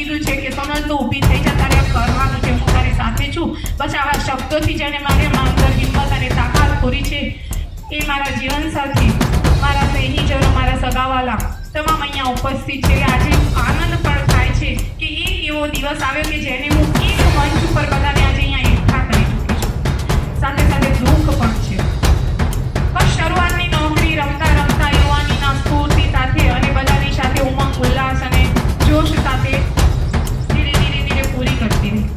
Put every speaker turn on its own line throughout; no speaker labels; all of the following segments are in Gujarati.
કીધું છે કે સોનલ તું ઊભી થઈ જા, તારે કરવાનું છે, હું તારી સાથે છું. બસ આવા શબ્દોથી જેને મારી અંદર હિંમત અને તાકાત પૂરી છે એ મારા જીવનસાથી, મારા સ્નેહીજનો, મારા સગાવાલા તમામ અહીંયા ઉપસ્થિત છે. આજે આનંદ પણ થાય છે કે એક એવો દિવસ આવ્યો કે જેને હું એક મંચ ઉપર બધાને આજે અહીંયા એકઠા કરી ચૂકી છું. સાથે સાથે દુઃખ પણ છે. બસ શરૂઆતની નોકરી રમતા રમતા યુવાનીના સ્ફૂર્તિ સાથે અને બધાની સાથે ઉમંગ ઉલ્લાસ અને જોશ સાથે ધીરે ધીરે ધીરે પૂરી કરતી રહી.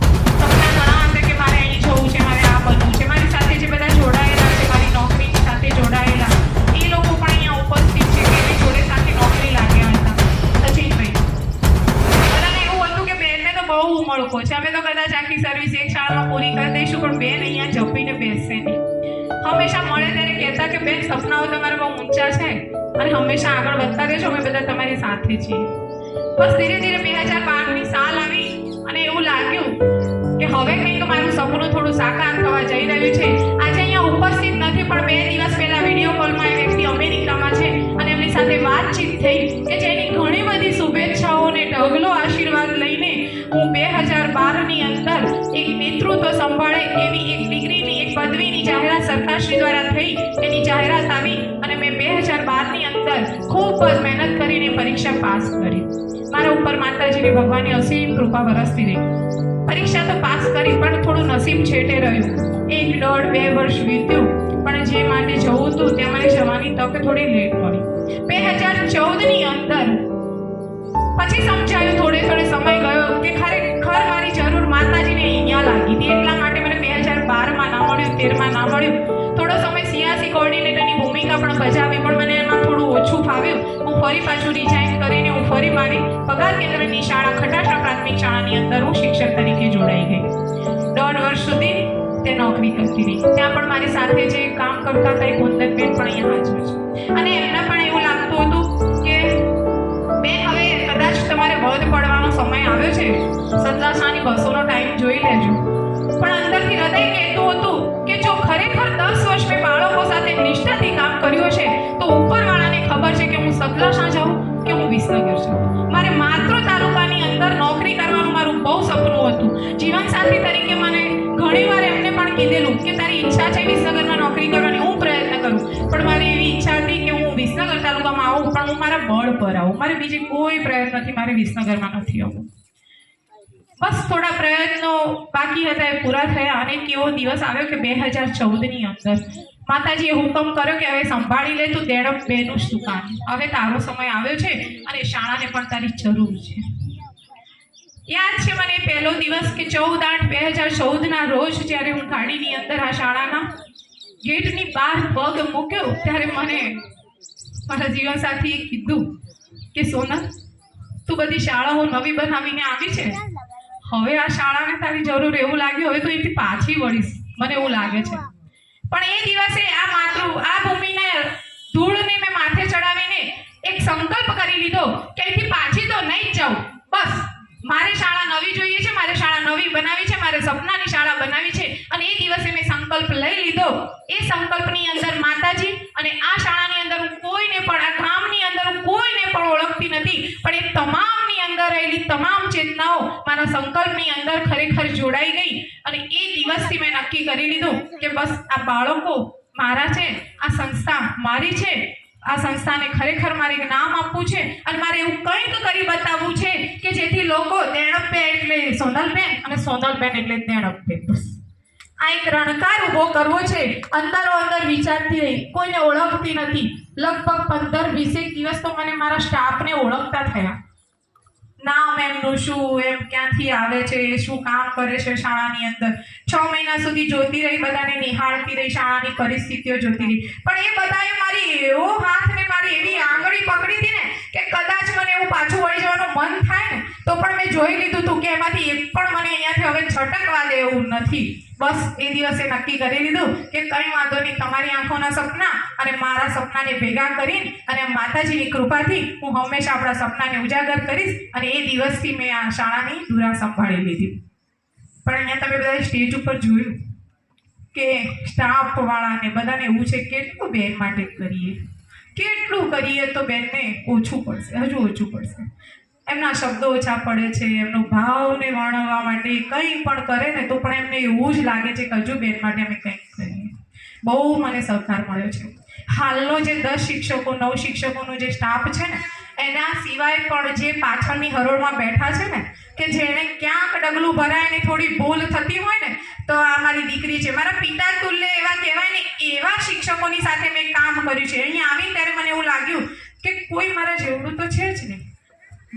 સપના ઘણા હતા કે મારે અહીં જવું છે, મારે આ બનવું છે. મારી સાથે જે બધા જોડાયેલા છે, મારી નોકરીની સાથે જોડાયેલા એ લોકો પણ અહીંયા ઉપસ્થિત છે કે એની જોડે સાથે નોકરી લાગ્યા હતા. સચિનભાઈ, બધાને એવું હતું કે બેનને તો બહુ ઉમળકો છે, અમે તો કદાચ આખી સર્વિસ એક શાળામાં પૂરી કરી દઈશું, પણ બેન અહીંયા જપીને બેસશે નહીં. હંમેશા મળે ત્યારે કહેતા કે બેન સપનાઓ તમારા બહુ ઊંચા છે અને હંમેશા આગળ વધતા રહેજો, અમે બધા તમારી સાથે છીએ. બસ ધીરે ધીરે 2012ની સાલ આવી અને એવું લાગ્યું કે હવે કંઈક મારું સપનું થોડું સાકાર થવા જઈ રહ્યું છે. આજે અહીંયા ઉપસ્થિત નથી, પણ 2 દિવસ પહેલા વિડીયો કોલમાં એ વ્યક્તિ અમેરિકામાં છે અને એમની સાથે વાતચીત થઈ કે જેની ઘણી બધી શુભેચ્છાઓને ઢગલો આશીર્વાદ લઈને હું 2012ની અંદર એક નેતૃત્વ સંભાળે એવી એક ડિગ્રીની, એક પદવીની જાહેરાત સરકારશ્રી દ્વારા થઈ. એની જાહેરાત આવી અને મેં 2012ની અંદર ખૂબ જ મહેનત કરીને પરીક્ષા પાસ કરી. મારા ઉપર માતાજીની ભગવાનની અસીમ કૃપા વરસતી રહી. પરીક્ષા તો પાસ કરી, પણ થોડું નસીબ છેટે રહ્યું. 1, 1.5, 2 વર્ષ વીત્યું, પણ જે માટે જવું હતું ત્યાં મને જવાની તક થોડી લેટ મળી. 2014ની અંદર પછી સમજાયું, થોડે સમય ગયો કે ખરેખર મારી જરૂર માતાજીને અહીંયા લાગી હતી. એટલા માટે મને 2012માં ના મળ્યું, 13માં ના મળ્યું. થોડો સમય સિયાસી કોઓર્ડિનેટરની ભૂમિકા પણ બજાવી, પણ મને એમાં થોડું ઓછું ફાવ્યું. હું ફરી પાછું રિઝાઇન કરીને હું ફરી મારી પગાર કેન્દ્રની શાળા ખટાશા પ્રાથમિક શાળાની અંદર હું શિક્ષક તરીકે જોડાઈ ગઈ. 1.5 વર્ષ સુધી તે નોકરી કરતી રહી. ત્યાં પણ મારી સાથે જે કામ કરતા હતા એ કુંદનબેન પણ અહીંયા હાજર છે અને એમને પણ એવું લાગતું હતું કે બેન હવે કદાચ તમારે વધ પડવાનો સમય આવ્યો છે, સતલાસાની બસોનો ટાઈમ જોઈ લેજો. પણ અંદરથી હૃદય કહેતું હતું કે જો ખરેખર 10 વર્ષ મેં બાળકો સાથે નિષ્ઠાથી કામ કર્યું છે તો ઉપરવાળાને ખબર છે કે હું સતલાસા જાઉં કે હું વિસનગર જાઉં. મારે માત્ર તાલુકાની અંદર નોકરી કરવાનું મારું બહુ સપનું હતું. જીવનસાથી તરીકે મને ઘણીવાર એમને પણ કીધેલું કે તારી ઈચ્છા છે વિસનગરમાં નોકરી કરવાની, હું પ્રયત્ન કરું, પણ મારી એવી ઈચ્છા હતી કે હું વિસનગર તાલુકામાં આવું, પણ હું મારા બળ પર આવું. મારે બીજી કોઈ પ્રયત્નથી મારે વિસનગરમાં નથી આવવું. બસ થોડા પ્રયત્નો બાકી હતા એ પૂરા થયા અને કેવો દિવસ આવ્યો કે 2014ની અંદર માતાજીએ હુકમ કર્યો કે હવે સંભાળી લે તું દેડપ બેનું જ દુકાન, હવે તારો સમય આવ્યો છે અને શાળાને પણ તારી જરૂર છે. યાદ છે મને પહેલો દિવસ કે 14/8/2014ના રોજ જ્યારે હું ગાડીની અંદર આ શાળાના ગેટની બહાર પગ મૂક્યો ત્યારે મને મારા જીવનસાથીએ કીધું કે સોનલ, તું બધી શાળાઓ નવી બનાવીને આવી છે, હવે આ શાળાને તારી જરૂર એવું લાગ્યું, હવે તું એથી પાછી વળીશ, મને એવું લાગે છે. પણ એ દિવસે આ ભૂમિને ધૂળને મેં માથે ચડાવીને એક સંકલ્પ કરી લીધો કે અહીંથી પાછી તો નહીં જ જાઉં. બસ મારે શાળા નવી જોઈએ છે, મારે શાળા નવી બનાવી છે, મારે સપનાની શાળા બનાવી છે. અને એ દિવસે મેં સંકલ્પ લઈ લીધો. એ સંકલ્પની અંદર માતાજી અને આ શાળાની અંદર હું કોઈને પણ, આ ગામની અંદર હું કોઈને પણ ઓળખતી નથી, પણ એ તમામની અંદર રહેલી તમામ ચેતનાઓ મારા સંકલ્પની અંદર ખરેખર જોડાઈ ગઈ. અને એ દિવસથી મેં નક્કી કરી લીધું કે બસ આ બાળકો મારા છે, આ સંસ્થા મારી છે, આ સંસ્થાને ખરેખર મારે એક નામ આપવું છે અને મારે એવું કંઈક કરી બતાવવું છે કે જેથી લોકો દેણપબેન એટલે સોનલબેન અને સોનલબેન એટલે દેણપબેન. આ એક રણકાર ઊભો કરવો છે. અંદરો અંદર વિચારતી રહી, કોઈને ઓળખતી નથી. લગભગ 15-20 દિવસ તો મને મારા સ્ટાફને ઓળખતા થયા. નામ એમનું શું, એમ ક્યાંથી આવે છે, શું કામ કરે છે શાળાની અંદર. 6 મહિના સુધી જોતી રહી, બધાને નિહાળતી રહી, શાળાની પરિસ્થિતિઓ જોતી રહી. પણ એ બધાએ મારી એવો હાથ ને મારી એવી આંગળી પકડી હતી ને કે કદાચ મને એવું પાછું વળી જવાનું મન થાય ને તો પણ મેં જોઈ લીધું હતું કે એમાંથી એક પણ મને અહીંયાથી હવે છટકવા દે એવું નથી. બસ એ દિવસે નક્કી કરી લીધું કે કંઈ વાંધો નહીં, તમારી આંખોના સપના અને મારા સપનાને ભેગા કરીને અને માતાજીની કૃપાથી હું હંમેશા આપણા સપનાને ઉજાગર કરીશ. અને એ દિવસથી મેં આ શાળાની ધુરા સંભાળી લીધી. પણ અહીંયા તમે બધા સ્ટેજ ઉપર જોયું કે સ્ટાફવાળાને બધાને એવું છે કેટલું બેન માટે કરીએ, કેટલું કરીએ તો બેનને ઓછું પડશે, હજુ ઓછું પડશે. એમના શબ્દો ઓછા પડે છે, એમનો ભાવને વર્ણવવા માટે કંઈ પણ કરે ને તો પણ એમને એવું જ લાગે છે કે હજુ બેન માટે અમે કંઈક કરીએ. બહુ મને સહકાર મળ્યો છે. હાલનો જે 10 શિક્ષકો 9 શિક્ષકોનો જે સ્ટાફ છે ને, એના સિવાય પણ જે પાછળની હરોળમાં બેઠા છે ને, કે જેણે ક્યાંક ડગલું ભરાય ને થોડી ભૂલ થતી હોય ને તો આ મારી દીકરી છે, મારા પિતા તુલ્ય એવા કહેવાય ને, એવા શિક્ષકોની સાથે મેં કામ કર્યું છે. અહીંયા આવીને ત્યારે મને એવું લાગ્યું કે કોઈ મારા જેવડું તો છે જ નહીં,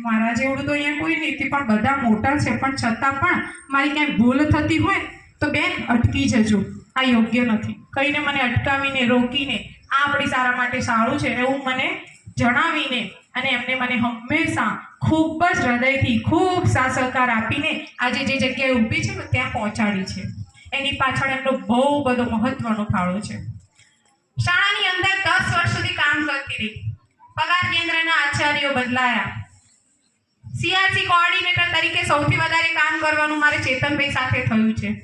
મારા જેવડું તો અહીંયા કોઈ નથી, પણ બધા મોટા છે, પણ છતાં પણ મારી ક્યાંય ભૂલ થતી હોય તો બેન અટકી જજો, આ યોગ્ય નથી કહીને મને અટકાવીને રોકીને આ આપણી સારા માટે સારું છે એવું મને જણાવીને અને એમને મને હંમેશા ખૂબ જ હૃદયથી ખૂબ સહકાર આપીને આજે જે જગ્યાએ ઊભી છે ને ત્યાં પહોંચાડી છે. એની પાછળ એમનો બહુ બધો મહત્વનો ફાળો છે. શાળાની અંદર 10 વર્ષ સુધી કામ કરતી રહી. પગાર કેન્દ્રના આચાર્યો બદલાયા. CRC કોઓર્ડિનેટર તરીકે સૌથી વધારે કામ કરવાનું મારે ચેતનભાઈ સાથે થયું છે.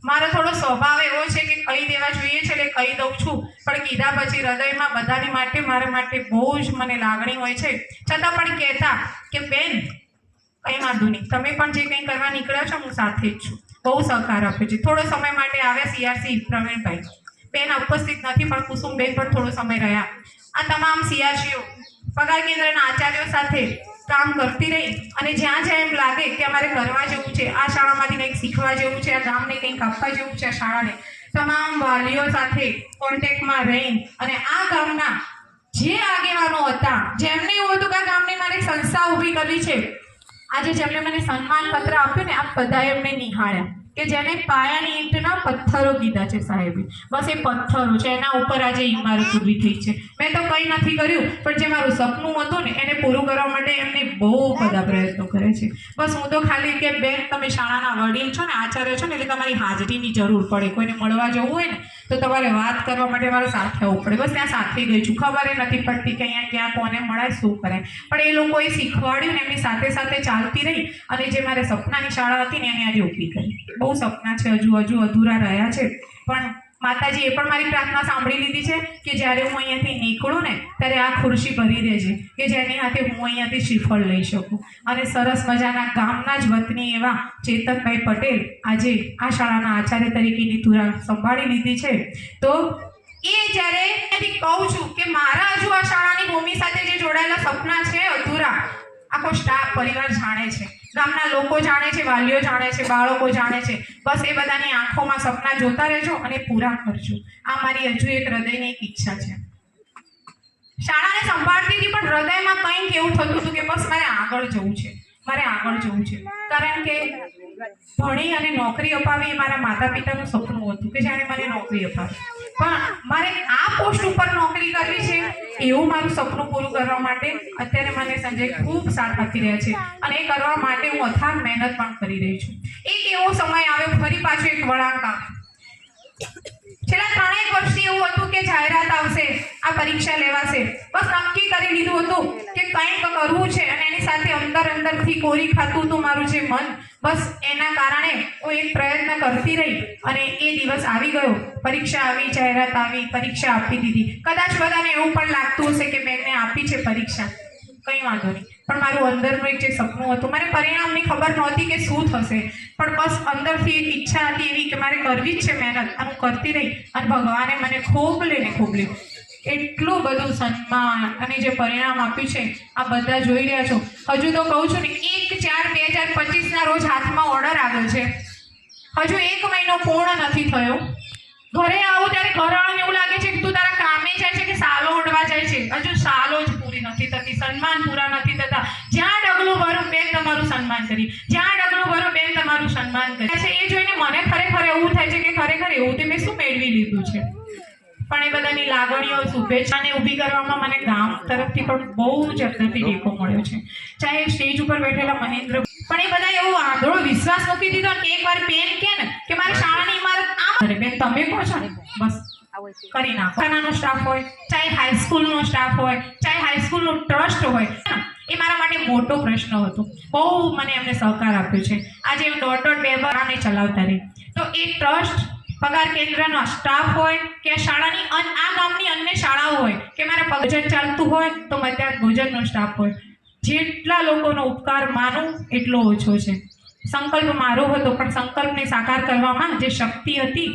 મારો થોડો સ્વભાવ એવો છે કે કહી દેવા જોઈએ છે એટલે કહી દઉં છું, પણ કીધા પછી હૃદયમાં બધાની માટે મારા માટે બહુ જ મને લાગણી હોય છે, છતાં પણ કહેતા કે બેન કંઈ વાંધો નહીં, તમે પણ જે કંઈ કરવા નીકળ્યા છો હું સાથે જ છું. બહુ સહકાર આપ્યો છે. થોડો સમય માટે આવ્યા CRC પ્રવીણભાઈ, બેન ઉપસ્થિત નથી પણ કુસુમબેન પણ થોડો સમય રહ્યા. આ તમામ CRCઓ પગાર કેન્દ્રના આચાર્યો સાથે કામ કરતી રહી અને જ્યાં જ્યાં એમ લાગે કે અમારે કરવા જેવું છે, આ શાળામાંથી કંઈક શીખવા જેવું છે, આ ગામને કંઈક આપવા જેવું છે, આ શાળાને તમામ વાલીઓ સાથે કોન્ટેક્ટમાં રહી અને આ ગામના જે આગેવાનો હતા જેમને એવું હતું કે આ ગામની મારે સંસ્થા ઊભી કરવી છે, આજે જેમણે મને સન્માન પત્ર આપ્યું ને, આ બધા એમને નિહાળ્યા કે જેને પાયાની ઈંટના પથ્થરો કીધા છે સાહેબે, બસ એ પથ્થરો છે, એના ઉપર આજે ઇમારત ઊભી થઈ છે. મેં તો કંઈ નથી કર્યું, પણ જે મારું સપનું હતું ને એને પૂરું કરવા માટે એમને બહુ બધા પ્રયત્નો કરે છે. બસ હું તો ખાલી કે બેન તમે શાળાના વડીલ છો ને, આચાર્ય છો ને, એટલે તમારી હાજરીની જરૂર પડે, કોઈને મળવા જવું હોય ને તો તમારે વાત કરવા માટે મારે સાથે આવવું પડે. બસ ત્યાં સાથે ગઈ છું, ખબર નથી પડતી કે અહીંયા ક્યાં કોને મળાય શું કરાય, પણ એ લોકોએ શીખવાડ્યું ને એમની સાથે સાથે ચાલતી રહી અને જે મારે સપનાની શાળા હતી ને એને આજે ઊભી કરી. બહુ સપના છે, હજુ અધૂરા રહ્યા છે, પણ માતાજી એ પણ મારી પ્રાર્થના સાંભળી લીધી છે કે જ્યારે હું અહીંયાથી નીકળું ને ત્યારે આ ખુરશી ભરી દેજે કે જેની હાથે હું અહીંયાથી શ્રીફળ લઈ શકું. અને સરસ મજાના ગામના જ વતની એવા ચેતનભાઈ પટેલ આજે આ શાળાના આચાર્ય તરીકેની ધુરા સંભાળી લીધી છે. તો એ જ્યારે કહું છું કે મારા હજુ આ શાળાની ભૂમિ સાથે જે જોડાયેલા સપના છે અધૂરા, આખો સ્ટાફ પરિવાર જાણે છે, ગામના લોકો જાણે છે, વાલીઓ જાણે છે, બાળકો જાણે છે. બસ એ બધાની આંખોમાં સપના જોતા રહેજો અને પૂરા કરજો. આ મારી હજુ એક હૃદયની એક ઈચ્છા છે. શાળાને સંભાળતી હતી પણ હૃદયમાં કંઈક એવું થતું હતું કે બસ મારે આગળ જવું છે, મારે આગળ જવું છે. કારણ કે ભણી અને નોકરી અપાવી એ મારા માતા પિતાનું સપનું હતું કે જાણે મને નોકરી અપાવે, પણ મારે આ પોસ્ટ ઉપર નોકરી કરવી છે એવું મારું સપનું પૂરું કરવા માટે અત્યારે મને સંજય ખૂબ સાથ આપી રહ્યા છે અને એ કરવા માટે હું અથાગ મહેનત પણ કરી રહી છું. એક એવો સમય આવ્યો, ફરી પાછો એક વળાંક આવ્યો. છેલ્લા 3 વર્ષથી એવું હતું કે જાહેરાત આવશે, આ પરીક્ષા લેવાશે, બસ નક્કી કરી લીધું હતું કે કંઈક કરવું છે અને એની સાથે અંદરથી કોરી ખાતું હતું મારું જે મન. બસ એના કારણે હું એક પ્રયત્ન કરતી રહી અને એ દિવસ આવી ગયો, પરીક્ષા આવી, જાહેરાત આવી, પરીક્ષા આપી દીધી. કદાચ બધાને એવું પણ લાગતું હશે કે બેનને આપી છે પરીક્ષા, કંઈ વાંધો નહીં, પણ મારું અંદરનું એક જે સપનું હતું, મારે પરિણામની ખબર નહોતી કે શું થશે, પણ બસ અંદરથી એક ઈચ્છા હતી એવી કે મારે કરવી જ છે મહેનત, અને હું કરતી રહી અને ભગવાને મને ખૂબ લેવું. એટલું બધું સન્માન અને જે પરિણામ આપ્યું છે આ બધા જોઈ રહ્યા છો. હજુ તો કહું છું ને 1/4/2025 રોજ હાથમાં ઓર્ડર આવ્યો છે, હજુ 1 મહિનો પૂર્ણ નથી થયો. ઘરે આવું ત્યારે ઘરવાળાને એવું લાગે છે કે તું તારા કામે જાય છે કે સાલો ઓઢવા જાય છે, હજુ સાલો જ પૂરી નથી થતી, સન્માન પૂરા નથી થતા. જ્યાં ડગલું ભરું બેન તમારું સન્માન કરી, જ્યાં ડગલું ભરું બેન તમારું સન્માન કરી. એ જોઈને મને ખરેખર એવું થાય છે કે ખરેખર એવું તે મેં શું મેળવી લીધું છે. પણ એ બધાની લાગણીઓ, શુભેચ્છાને ઊભી કરવામાં મને ગામ તરફથી પણ બહુ જ અંદરથી ટેકો મળ્યો છે. ચાહે સ્ટેજ ઉપર બેઠેલા મહેન્દ્ર, પણ એ બધા એવો આંધળો વિશ્વાસ મૂકી દીધો કે એકવાર બેન કે ને કે મારી શાળાની ઇમારત આમ, બેન તમે કહો છો ને બસ કરી નાખો. શાળાનો સ્ટાફ હોય, ચાહે હાઈસ્કૂલનો સ્ટાફ હોય, ચાહે હાઈસ્કૂલનું ટ્રસ્ટ હોય, એ મારા માટે મોટો પ્રશ્ન હતો. બહુ મને એમને સહકાર આપ્યો છે. આજે હું દોઢ બે વાર ચલાવતા રહી. તો એ ટ્રસ્ટ, પગાર કેન્દ્રનો સ્ટાફ હોય કે શાળાની આ ગામની અન્ય શાળાઓ હોય કે મારા ભોજન ચાલતું હોય તો મારે ત્યાં ભોજનનો સ્ટાફ હોય, જેટલા લોકોનો ઉપકાર માનું એટલો ઓછો છે. સંકલ્પ મારો હતો, પણ સંકલ્પને સાકાર કરવામાં જે શક્તિ હતી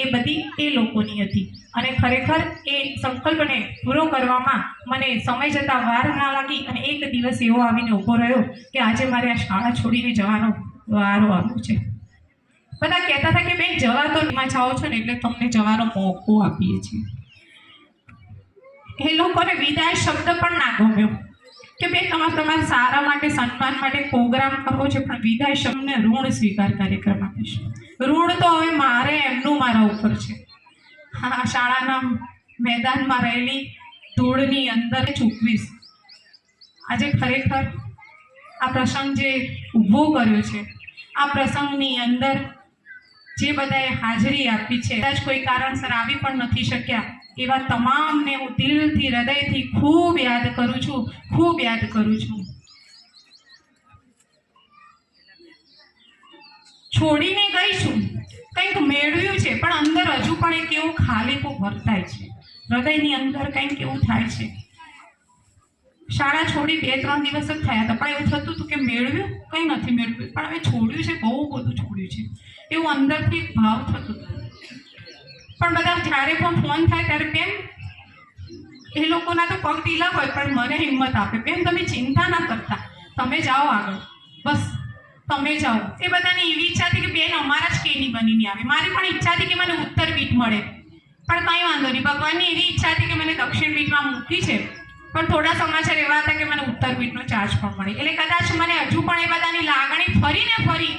એ બધી એ લોકોની હતી. અને ખરેખર એ સંકલ્પને પૂરો કરવામાં મને સમય જતાં વાર ના લાગી અને એક દિવસ એવો આવીને ઊભો રહ્યો કે આજે મારે આ શાળા છોડીને જવાનો વારો આવ્યો છે. બધા કહેતા હતા કે બેન જવા તો એમાં જાઓ છો ને એટલે તમને જવાનો મોકો આપીએ છીએ. એ લોકોને વિદાય શબ્દ પણ ના ગમ્યો કે બેન તમારા સારા માટે સન્માન માટે પ્રોગ્રામ કરવો છે, પણ વિદાય શબ્દને ઋણ સ્વીકાર કાર્યક્રમ આપીશું. ઋણ તો હવે મારે એમનું મારા ઉપર છે. હા, શાળાના મેદાનમાં રહેલી ધૂળની અંદર ચૂકવીશ. આજે ખરેખર આ પ્રસંગ જે ઊભો કર્યો છે, આ પ્રસંગની અંદર જે બધાએ હાજરી આપી છે, કદાચ કોઈ કારણસર આવી પણ નથી શક્યા એવા તમામને હું દિલથી હૃદયથી ખૂબ યાદ કરું છું, ખૂબ યાદ કરું છું. છોડીને ગઈ છું, કંઈક મેળવ્યું છે, પણ અંદર હજુ પણ એક એવું ખાલીપો વર્તાય છે. હૃદયની અંદર કંઈક એવું થાય છે. શાળા છોડી 2-3 દિવસ જ થયા હતા, પણ એવું થતું હતું કે મેળવ્યું કંઈ નથી મેળવ્યું, પણ હવે છોડ્યું છે, બહુ બધું છોડ્યું છે એવું અંદરથી એક ભાવ થતો હતો. પણ બધા જ્યારે પણ ફોન થાય ત્યારે બેન એ લોકોના તો પગ ઢીલા હોય પણ મને હિંમત આપે, બેન તમે ચિંતા ના કરતા, તમે જાઓ આગળ, બસ તમે જાઓ. એ બધાની એવી ઈચ્છા હતી કે બેન અમારા જ કેની બનીને આવે. મારી પણ ઈચ્છા હતી કે મને ઉત્તર પીઠ મળે, પણ કંઈ વાંધો નહીં. ભગવાનની એવી ઈચ્છા હતી કે મને દક્ષિણ પીઠમાં મૂકી છે, પણ થોડા સમાચાર એવા હતા કે મને ઉત્તર પીઠનો ચાર્જ પણ મળે. એટલે કદાચ મને હજુ પણ એ બધાની લાગણી ફરીને ફરી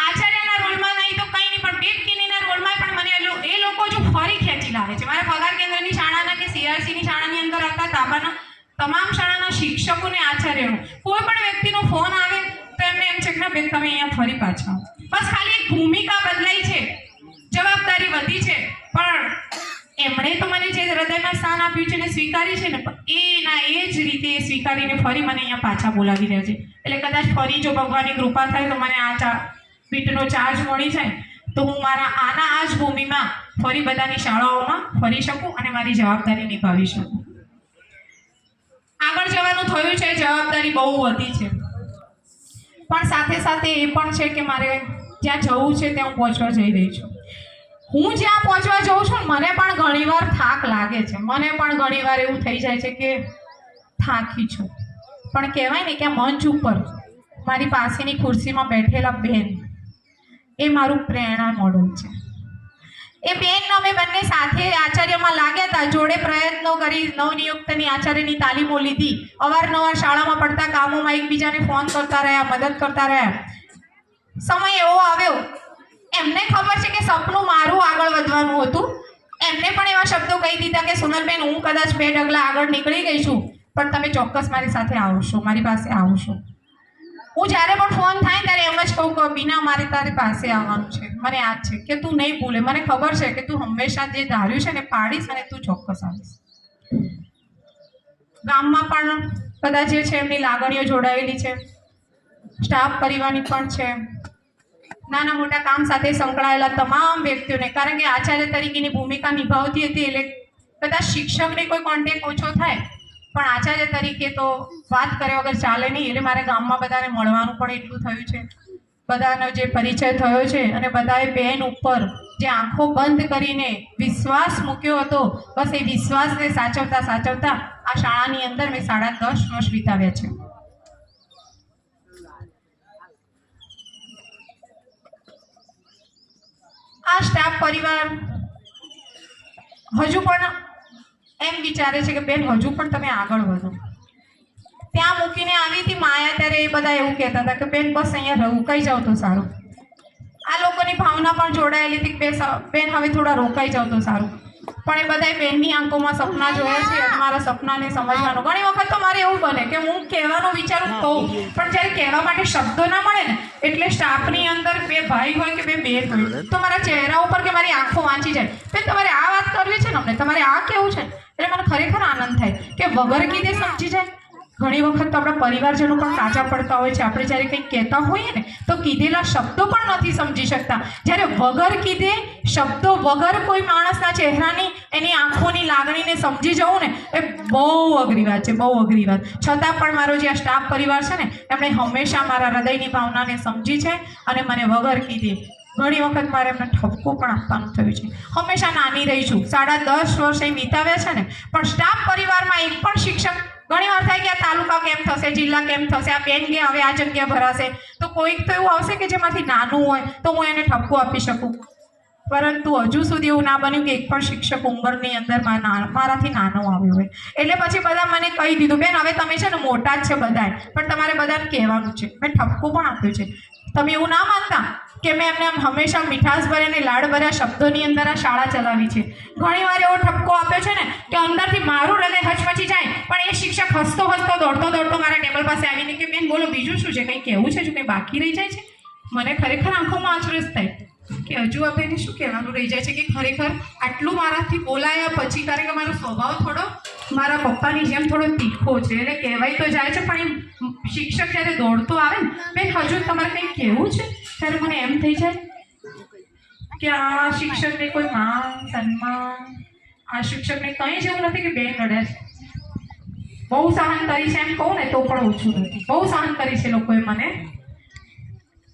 આચાર્યના રોલમાં નહીં તો કંઈ નહીં, પણ પેટ કિનીના રોલમાં પણ મને એ લોકો જો ફરી ખેંચી લાવે છે. મારા પગાર કેન્દ્રની શાળાના કે CRCની શાળાની અંદર આવતા તાબાના તમામ શાળાના શિક્ષકોને આચાર્યનો કોઈ પણ વ્યક્તિનો ફોન આવે તો એમને એમ છે કે ના બેન તમે અહીંયા ફરી પાછા આવો. બસ ખાલી એક ભૂમિકા બદલાઈ છે, જવાબદારી વધી છે, પણ એમણે તો મને જે હૃદયમાં સ્થાન આપ્યું છે ને સ્વીકારી છે ને, એ જ રીતે સ્વીકારીને ફરી મને અહીંયા પાછા બોલાવી રહ્યા છે. એટલે કદાચ ફરી જો ભગવાનની કૃપા થાય તો મને આ પીઠનો ચાર્જ મળી જાય તો હું મારા આ જ ભૂમિમાં ફરી બધાની શાળાઓમાં ફરી શકું અને મારી જવાબદારી નિભાવી શકું. આગળ જવાનું થયું છે, જવાબદારી બહુ વધી છે, પણ સાથે સાથે એ પણ છે કે મારે જ્યાં જવું છે ત્યાં હું પહોંચવા જઈ રહી છું. હું જ્યાં પહોંચવા જાઉં છું મને પણ ઘણીવાર થાક લાગે છે, મને પણ ઘણીવાર એવું થઈ જાય છે કે થાકી છું, પણ કહેવાય ને કે મંચ ઉપર મારી પાસેની ખુરશીમાં બેઠેલા બેન એ મારું પ્રેરણા મોડલ છે. એ બેન અમે બંને સાથે આચાર્યમાં લાગ્યા હતા, જોડે પ્રયત્નો કરી, નવનિયુક્તની આચાર્યની તાલીમો લીધી, અવારનવાર શાળામાં પડતા કામોમાં એકબીજાને ફોન કરતા રહ્યા, મદદ કરતા રહ્યા. સમય એવો આવ્યો, એમને ખબર છે કે સપનું મારું આગળ વધવાનું હતું, એમને પણ એવા શબ્દો કહી દીધા કે સોનલબેન હું કદાચ 2 ડગલા આગળ નીકળી ગઈ છું, પણ તમે ચોક્કસ મારી સાથે આવશો, મારી પાસે આવશો. હું જ્યારે પણ ફોન થાય ત્યારે એમ જ કહું કે બીના મારે તારી પાસે આવવાનું છે, મને યાદ છે કે તું નહીં ભૂલે, મને ખબર છે કે તું હંમેશા જે ધાર્યું છે ને પાડીશ અને તું ચોક્કસ આવીશ. ગામમાં પણ બધા જે છે એમની લાગણીઓ જોડાયેલી છે, સ્ટાફ પરિવારની પણ છે, નાના મોટા કામ સાથે સંકળાયેલા તમામ વ્યક્તિઓને, કારણ કે આચાર્ય તરીકેની ભૂમિકા નિભાવતી હતી એટલે કદાચ શિક્ષકને કોઈ કોન્ટેક્ટ ઓછો થાય, પણ આચાર્ય તરીકે તો વાત કર્યા વગર ચાલે નહીં. એટલે મારે ગામમાં બધાને મળવાનું પણ એટલું થયું છે, બધાનો જે પરિચય થયો છે અને બધાએ બેન ઉપર જે આંખો બંધ કરીને વિશ્વાસ મૂક્યો હતો, બસ એ વિશ્વાસને સાચવતા સાચવતા આ શાળાની અંદર મેં 10.5 વર્ષ વિતાવ્યા છે. આ સ્ટાફ પરિવાર હજુ પણ એમ વિચારે છે કે બેન હજુ પણ તમે આગળ વધો. ત્યાં મૂકીને આવી હતી માયા ત્યારે એ બધા એવું કહેતા હતા કે બેન બસ અહીંયા રોકાઈ જાવ તો સારું. આ લોકોની ભાવના પણ જોડાયેલી હતી કે બેન હવે થોડા રોકાઈ જાવ તો સારું, પણ એ બધાએ બેનની આંખોમાં સપના જોયા છે અને મારા સપનાને સમજવાનું. ઘણી વખત તો મારે એવું બને કે હું કહેવાનું વિચારું કહું, પણ જ્યારે કહેવા માટે શબ્દો ના મળે ને એટલે સ્ટાફની અંદર 2 ભાઈ હોય કે 2 બેન હોય તો મારા ચહેરા ઉપર કે મારી આંખો વાંચી જાય, બેન તમારે આ વાત કરવી છે ને, અમને તમારે આ કેવું છે. એટલે મને ખરેખર આનંદ થાય કે વગર કીધે સમજી જાય. ઘણી વખત તો આપણા પરિવારજનો પણ કાચા પડતા હોય છે. આપણે જ્યારે કંઈક કહેતા હોઈએ ને તો કીધેલા શબ્દો પણ નથી સમજી શકતા. જ્યારે વગર કીધે શબ્દો વગર કોઈ માણસના ચહેરાની એની આંખોની લાગણીને સમજી જવું ને એ બહુ અઘરી વાત છે, બહુ અઘરી વાત. છતાં પણ મારો જે આ સ્ટાફ પરિવાર છે ને એમણે હંમેશા મારા હૃદયની ભાવનાને સમજી છે અને મને વગર કીધે ઘણી વખત મારે એમને ઠપકો પણ આપવાનું થયું છે. હંમેશા નાની રહી છું, 10.5 વર્ષ અહીં વિતાવ્યા છે ને, પણ સ્ટાફ પરિવારમાં એક પણ શિક્ષક ઘણી વાર થાય કે આ તાલુકા કેમ થશે, જિલ્લા કેમ થશે, આ બેન કે હવે આ જગ્યા ભરાશે, તો કોઈક તો એવું આવશે કે જેમાંથી નાનું હોય તો હું એને ઠપકો આપી શકું. પરંતુ હજુ સુધી એવું ના બન્યું કે એક પણ શિક્ષક ઉંમરની અંદર મારાથી નાનો આવ્યો હોય. એટલે પછી બધા મને કહી દીધું, બેન હવે તમે છે ને મોટા જ છે બધાએ, પણ તમારે બધાને કહેવાનું છે. મેં ઠપકો પણ આપ્યો છે. તમે એવું ના માનતા કે મેં એમને આમ હંમેશા મીઠાશભર્યા અને લાડભર્યા શબ્દોની અંદર આ શાળા ચલાવી છે. ઘણી વાર એવો ઠપકો આપ્યો છે ને કે અંદરથી મારું હૃદય હચમચી જાય, પણ એ શિક્ષક હસતો હસતો દોડતો મારા ટેબલ પાસે આવીને કે બેન બોલો બીજું શું છે, કંઈ કહેવું છે, જો કંઈ બાકી રહી જાય છે. મને ખરેખર આંખોમાં અચરજ થાય કે હજુ આપણે શું કહેવાનું રહી જાય છે, કે ખરેખર આટલું મારાથી બોલાયા પછી કારણ કે મારો સ્વભાવ થોડો મારા પપ્પાની જેમ થોડો તીખો છે, એટલે કહેવાય તો જાય છે, પણ એ શિક્ષક જ્યારે દોડતો આવે ને બેન હજુ તમારે કંઈક કહેવું છે, ત્યારે મને એમ થઈ જાય કે આ શિક્ષકને કોઈ માન સન્માન, આ શિક્ષકને કંઈ જેવું નથી કે બેન લડે છે. બહુ સહન કરી છે એમ કહું ને તો પણ ઓછું નથી. બહુ સહન કરી છે લોકોએ મને.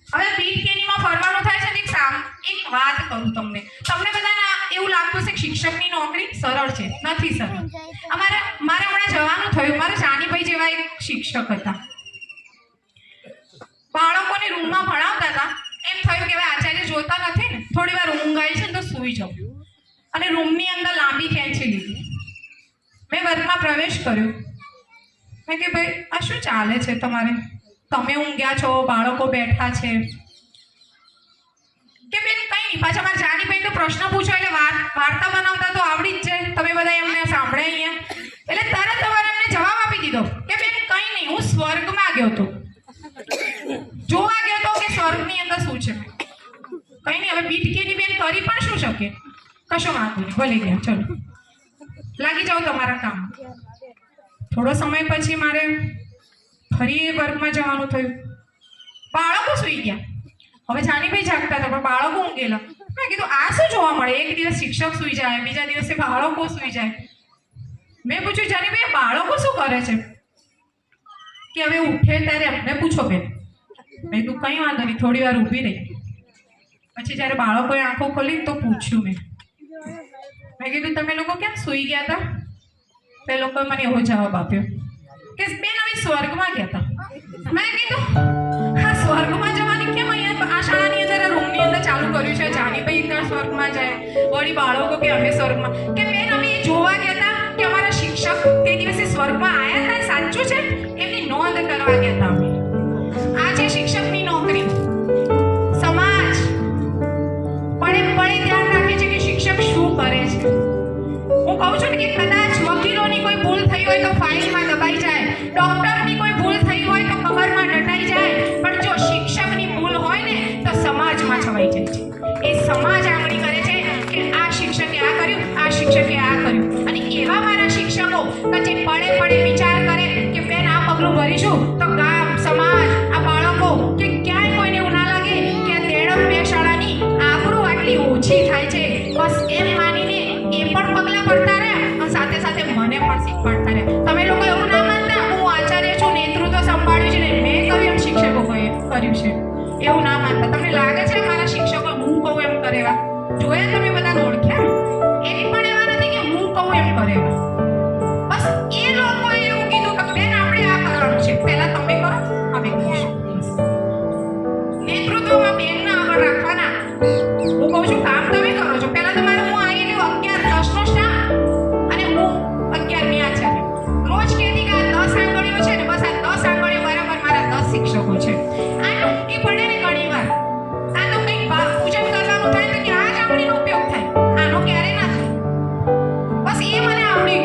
હવે પીઠકેનીમાં ફરવાનું થાય છે ને, એક વાત કરું તમને બધાને એવું લાગતું છે કે શિક્ષકની નોકરી સરળ છે. નથી સરળ. મારે હમણાં જવાનું થયું. મારા જાનીભાઈ જેવા એક શિક્ષક હતા, બાળકોને રૂમમાં ભણાવતા હતા. એમ થયું કે હવે આચાર્ય જોતા નથી ને, થોડી વાર ઊંઘ આવી છે ને તો સૂઈ જાઉં, અને રૂમની અંદર લાંબી ખેંચી લીધી. મેં વર્ગમાં પ્રવેશ કર્યો. મેં કે ભાઈ આ શું ચાલે છે તમારે, તમે ઊંઘ્યા છો, બાળકો બેઠા છે. કે બેન કંઈ નહીં, પાછા મારા જાનીભાઈ તો પ્રશ્ન પૂછો એટલે વાર્તા બનાવતા તો આવડી જ છે, તમે બધા એમને સાંભળે અહીંયા, એટલે તરત તમારે એમને જવાબ આપી દીધો કે બેન કંઈ નહીં, હું સ્વર્ગમાં ગયો હતો, જોવા ગયો હતો કે સ્વર્ગની અંદર શું છે. કંઈ નહીં, હવે બીટકેની બેન કરી પણ શું શકે, કશો વાંધો નહીં, ભલે ગયા, ચલો લાગી જાઓ તમારા કામ. થોડો સમય પછી મારે ફરી એ વર્ગમાં જવાનું થયું. બાળકો સૂઈ ગયા. હવે જાનીભાઈ જાગતા હતા પણ બાળકો ઊંઘેલા. મેં કીધું આ શું જોવા મળે, એક દિવસ શિક્ષક સૂઈ જાય, બીજા દિવસે બાળકો સૂઈ જાય. મેં પૂછ્યું જાનીભાઈ બાળકો શું કરે છે, કે હવે ઉઠે ત્યારે અમને પૂછો બેન. મેં કીધું કંઈ વાંધો નહીં, થોડી વાર ઊભી રહી. પછી જ્યારે બાળકોએ આંખો ખોલી તો પૂછ્યું મેં કીધું તમે લોકો કેમ સૂઈ ગયા હતા. તો એ લોકોએ મને એવો જવાબ આપ્યો કે બેન અમે સ્વર્ગમાં ગયા હતા. મેં કીધું હા સ્વર્ગમાં જવાની કેમ અહીંયા આ શાળાની અંદર રૂમની અંદર ચાલુ કર્યું છે, જાનીભાઈ અંદર સ્વર્ગમાં જાય, વળી બાળકો કે અમે સ્વર્ગમાં, કે બેન અમે એ જોવા ગયા હતા કે અમારા શિક્ષક તે દિવસે સ્વર્ગમાં આવ્યા હતા, સાચું છે, એમની નોંધ કરવા ગયા હતા અમે. આ છે શિક્ષકની નોકરી. સમાજ પડે ધ્યાન રાખે છે કે શિક્ષક શું કરે છે. હું કહું છું ને કે કદાચ વકીલોની કોઈ ભૂલ થઈ હોય તો ફાઇલમાં દબાઈ જાય, ડોક્ટરની કોઈ ભૂલ થઈ હોય તો કબરમાં દટાઈ જાય, પણ જો શિક્ષકની ભૂલ હોય ને તો સમાજમાં છવાઈ જાય છે. એ સમાજ આંગળી કરે છે કે આ શિક્ષકે આ કર્યું, આ શિક્ષકે આ કર્યું. અને એવા મારા શિક્ષકો કે જે પડે વિચાર કરે કે બેન આ પગલું ભરીશું તો ગામ સમાજ આ બાળકો કે ક્યાંય કોઈને એવું ના લાગે કે આ તેડમ બે શાળાની આબરૂ આટલી ઓછી થાય છે, બસ એમ માનીને એ પણ પગલાં ભરતા રહ્યા અને સાથે સાથે મને પણ શીખવાડતા રહ્યા. તમે લોકો એવું ના માનતા હું આચાર્ય છું, નેતૃત્વ સંભાળ્યું છે ને મેં કહ્યું એમ શિક્ષકો કર્યું છે, એવું ના માનતા. તમને લાગે છે મારા શિક્ષકો હું કહું એમ કરેવા જોયા, તમે બધા ઓળખ્યા, એક પણ એવા નથી કે હું કહું એમ કરેવા. બસ એ લોકોએ એવું કીધું કે બેન આપણે આ કરવાનું છે, પહેલા તમે કરો અમે કરીશું. નેતૃત્વમાં બેનને આગળ રાખવાના. હું કહું છું કામ તમે કરો છો, પહેલા તમારે હું આવી ગયું 11-10 નો સ્ટાફ અને હું 11મી આચાર્ય. રોજ કહેતી કે આ 10 આંગળીઓ છે ને, બસ આ 10 આંગળીઓ બરાબર મારા 10 શિક્ષકો છે. આ ટૂંકી પડે ને ઘણી વાર, આ તો કંઈક પૂજન કરવાનું થાય તો કે આ જ આંગળીનો ઉપયોગ થાય, આનો ક્યારે ના થાય. બસ એ મને આવડી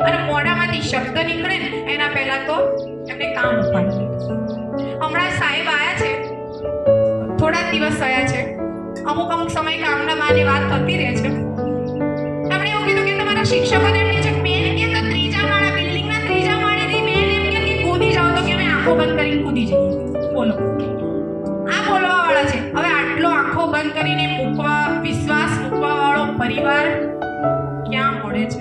અને મોઢામાંથી શબ્દ નીકળે ને એના પહેલા તો એમને કામ ઉપાડી દીધું. હમણાં સાહેબ આવ્યા છે, થોડા દિવસ થયા છે, અમુક સમય કામના માની વાત થતી રહે છે. એમણે એવું કીધું કે તમારા શિક્ષકો એમને જે બેન કે તો ત્રીજા માળા બિલ્ડિંગના ત્રીજા માળેથી બેન એમ કે કૂદી જાઓ તો કે અમે આંખો બંધ કરીને કૂદી જઈએ. બોલો, આ બોલવા વાળા છે. હવે આટલો આંખો બંધ કરીને વિશ્વાસ મૂકવા વાળો પરિવાર ક્યાં મળે છે?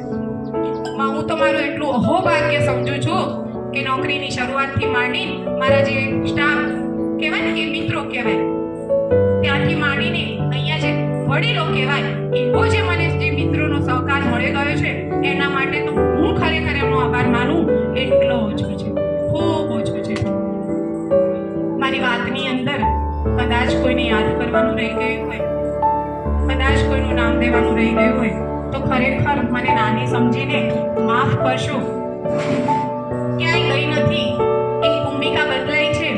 હું તો મારું એટલું અહોભાગ્ય સમજુ છું કે નોકરીની શરૂઆતથી માંડી મારા જે સ્ટાફ કહેવાય ને કે મિત્રો કહેવાય, ત્યાંથી માંડીને અહીંયા જે વડીલો કહેવાય એવો જે મને જે મિત્રોનો સહકાર મળી ગયો છે એના માટે તો હું ખરેખર એમનો આભાર માનું એટલો ઓછો છે, ખૂબ ઓછો છે. મારી વાતની અંદર કદાચ કોઈને યાદ કરવાનું રહી ગયું હોય, કદાચ કોઈનું નામ દેવાનું રહી ગયું હોય તો ખરેખર મને નાની સમજીને માફ કરશો. ક્યાંય ગઈ નથી, એક ભૂમિકા બદલાઈ છે.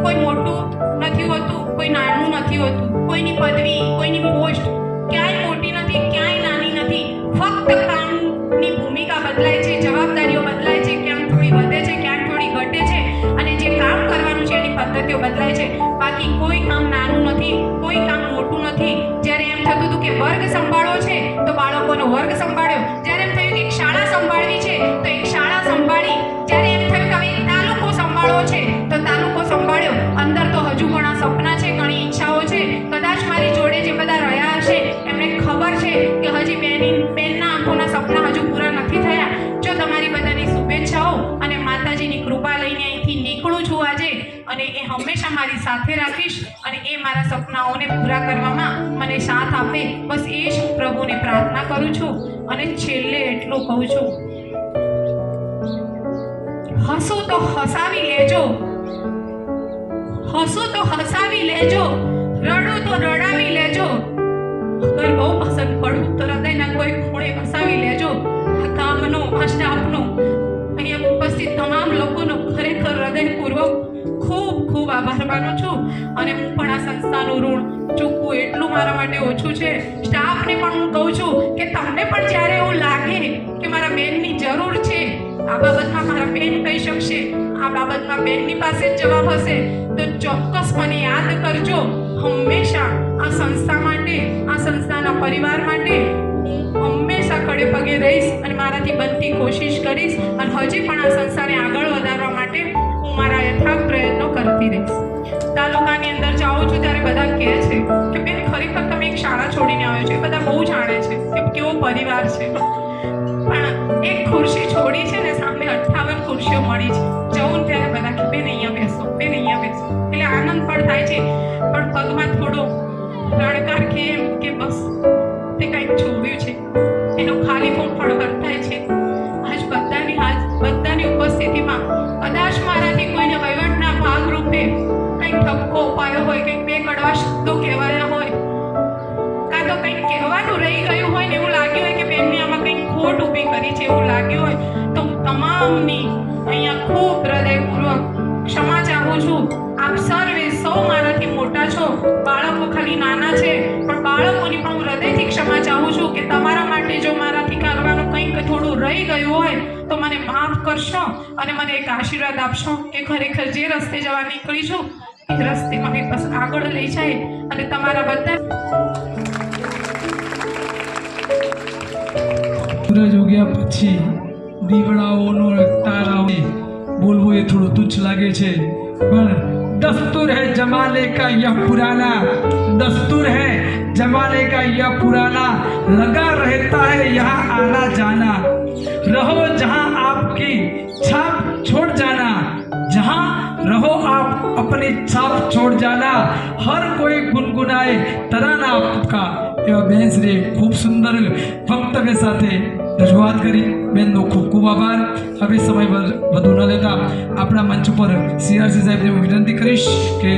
કોઈ મોટું નથી હોતું, કોઈ નાનું નથી હોતું, કોઈની પદવી, કોઈની પોસ્ટ ક્યાંય મોટી નથી, ક્યાંય નાની નથી. ફક્ત કામની ભૂમિકા બદલાય છે, જવાબદારીઓ બદલાય છે, ક્યાંક થોડી વધે છે, ક્યાંક થોડી ઘટે છે, અને જે કામ કરવાનું છે એની પદ્ધતિઓ બદલાય છે. બાકી કોઈ કામ નાનું નથી, કોઈ કામ મોટું નથી. જ્યારે એમ થતું હતું કે વર્ગ સંભાળવો છે તો બાળકોનો વર્ગ સંભાળ્યો, જ્યારે એમ થયું કે એક શાળા સંભાળવી છે તો એક શાળા સંભાળી, જ્યારે એમ થયું કે હવે એક તાલુકો સંભાળવો છે તો તાલુકો સંભાળ્યો. અંદર તો હજુ ઘણા સપના છે, ઘણી ઈચ્છાઓ છે. કદાચ મારી જોડે જે બધા રહ્યા હશે એમને ખબર છે કે હજી બેનના આંખોના સપના હજુ પૂરા નથી થયા. જો તમારી બધાની શુભેચ્છાઓ અને માતાજીની કૃપા લઈને અહીંથી નીકળું છું આજે, અને એ હંમેશા મારી સાથે રાખીશ અને એ મારા સપનાઓને પૂરા કરવામાં મને સાથ આપે, બસ એ જ હું પ્રભુને પ્રાર્થના કરું છું. અને છેલ્લે એટલું કહું છું, હસો તો હસાવી લેજો, હસો તો હસાવી લેજો, રડો તો રડાવી લેજો. અગર બહુ પસંદ પડું તો હૃદયના કોઈ ખૂણે હસાવી લેજો. આ કામનો, આ સ્ટાફનો, અહીંયા ઉપસ્થિત તમામ લોકોનો ખરેખર હૃદયપૂર્વક ખૂબ ખૂબ આભાર માનું છું. અને હું પણ આ સંસ્થાનું ઋણ ચૂકવું એટલું મારા માટે ઓછું છે. સ્ટાફને પણ હું કહું છું કે તમને પણ જ્યારે એવું લાગે કે મારા બેનની જરૂર છે, આ બાબતમાં મારા બેન કહી શકશે, આ બાબતમાં બેનની પાસે જ જવાબ હશે, તો ચોક્કસ મને યાદ કરજો. હંમેશા આ સંસ્થા માટે, આ સંસ્થાના પરિવાર માટે હંમેશા ખડે પગે રહીશ અને મારાથી બનતી કોશિશ કરીશ. અને હજી પણ આ સંસ્થાને આગળ વધારવા માટે હું મારા યથાર્થ પ્રયત્નો કરતી રહીશ. તાલુકાની અંદર જાઉં છું ત્યારે બધા કહે છે કે બેન ખરેખર તમે એક શાળા છોડીને આવ્યો છો. બધા બહુ જાણે છે કે કેવો પરિવાર છે, પણ એક ખુરશી છોડી છે ને સામે 58 ખુરશીઓ મળી છે. જવું ત્યારે બધા કે બેન અહીંયા બેસો, બેન અહીંયા બેસો, એટલે આનંદ પણ થાય છે. પણ પગમાં થોડો રણકાર કે એમ કે બસ તે કંઈક છોડ્યું છે એનો ખાલીપો પણ વર્તાય છે. બધાની ઉપસ્થિતિમાં કદાચ મારાથી કોઈને વહીવટના ભાગરૂપે કંઈક ઠપકો અપાયો હોય, કંઈક બે કડવા શબ્દો કહેવાયા હોય, કાં તો કંઈક કહેવાનું રહી ગયું હોય ને એવું લાગ્યું હોય કે બેનને આમાં કંઈક ખોટ ઊભી કરી છે એવું લાગ્યું હોય, તો હું તમામની અહીંયા ખૂબ હૃદયપૂર્વક ક્ષમા ચાહું છું. આપ સર્વે સૌ મારાથી મોટા છો, બાળકો ખાલી નાના છે, પણ બાળકોની પણ હું હૃદયથી ક્ષમા ચાહું છું કે તમારા માટે જો મારાથી કરવાનું કંઈક થોડું રહી ગયું હોય તો મને માફ કરશો અને મને એક આશીર્વાદ આપશો કે ખરેખર જે રસ્તે જવા નીકળી છું એ રસ્તે મને બસ આગળ લઈ જાય. અને તમારા બધા
સૂરજ ઉગ્યા પછી દીવડાઓનો તારાઓ બોલવું એ થોડું તુચ્છ લાગે છે, પણ दस्तूर है जमाने का यह पुराना, दस्तूर है जमाने का यह पुराना, लगा रहता है यहाँ आना जाना, रहो जहाँ आपकी छाप छोड़ जाना, जहाँ रहो आप अपनी छाप छोड़ जाना, हर कोई गुनगुनाए तराना आपका. એવા બેન શ્રી ખૂબ સુંદર વક્તવ્ય સાથે રજૂઆત કરી. બેનનો ખૂબ ખૂબ આભાર. હવે સમય વધુ ન લેતા આપણા મંચ ઉપર CRC સાહેબને હું વિનંતી કરીશ કે